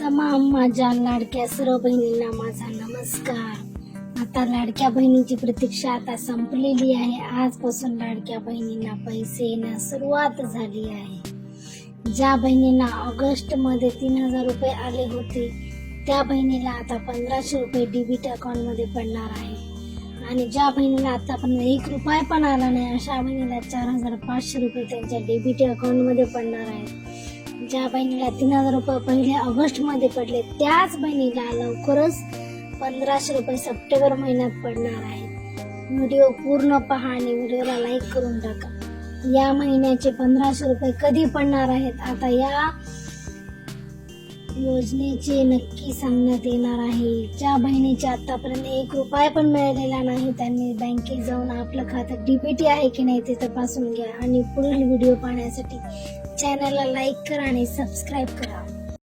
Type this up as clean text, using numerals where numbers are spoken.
तमाम माझ्या लाडक्या सर्व बहिणींना माझा नमस्कार। आता लाडक्या बहिणीची प्रतीक्षा आता संपलेली आहे। आजपासून लाडक्या बहिणींना पैसे येण्यास सुरुवात झाली आहे। ज्या बहिणींना ऑगस्ट मध्ये 3000 रुपये आले होते त्या बहिणीला आता 1500 रुपये डीबीटी अकाउंट मध्ये पडणार आहे आणि ज्या बहिणीला आतापर्यंत 1 रुपया पण आला नाही अशा बहिणीला 4500 रुपये त्यांच्या डीबीटी अकाउंट मध्ये पडणार आहेत। ज्या बहिणीला 3000 रुपये पहिले ऑगस्ट मध्ये पडले त्याच बहिणीला लवकरच 1500 रुपये सप्टेंबर महिन्यात पडणार आहेत। व्हिडिओ पूर्ण पहा आणि व्हिडिओला लाईक करून टाका। या महिन्याचे 1500 रुपये कधी पडणार आहेत आता या योजनेचे नक्की सांगण्यात येणार आहे। ज्या बहिणीच्या आतापर्यंत 1 रुपया पण मिळालेला नाही त्यांनी बँकेत जाऊन आपलं खातं डीबीटी आहे की नाही ते तपासून घ्या आणि पुढील व्हिडिओ पाहण्यासाठी चॅनलला लाईक करा आणि सबस्क्राईब करा।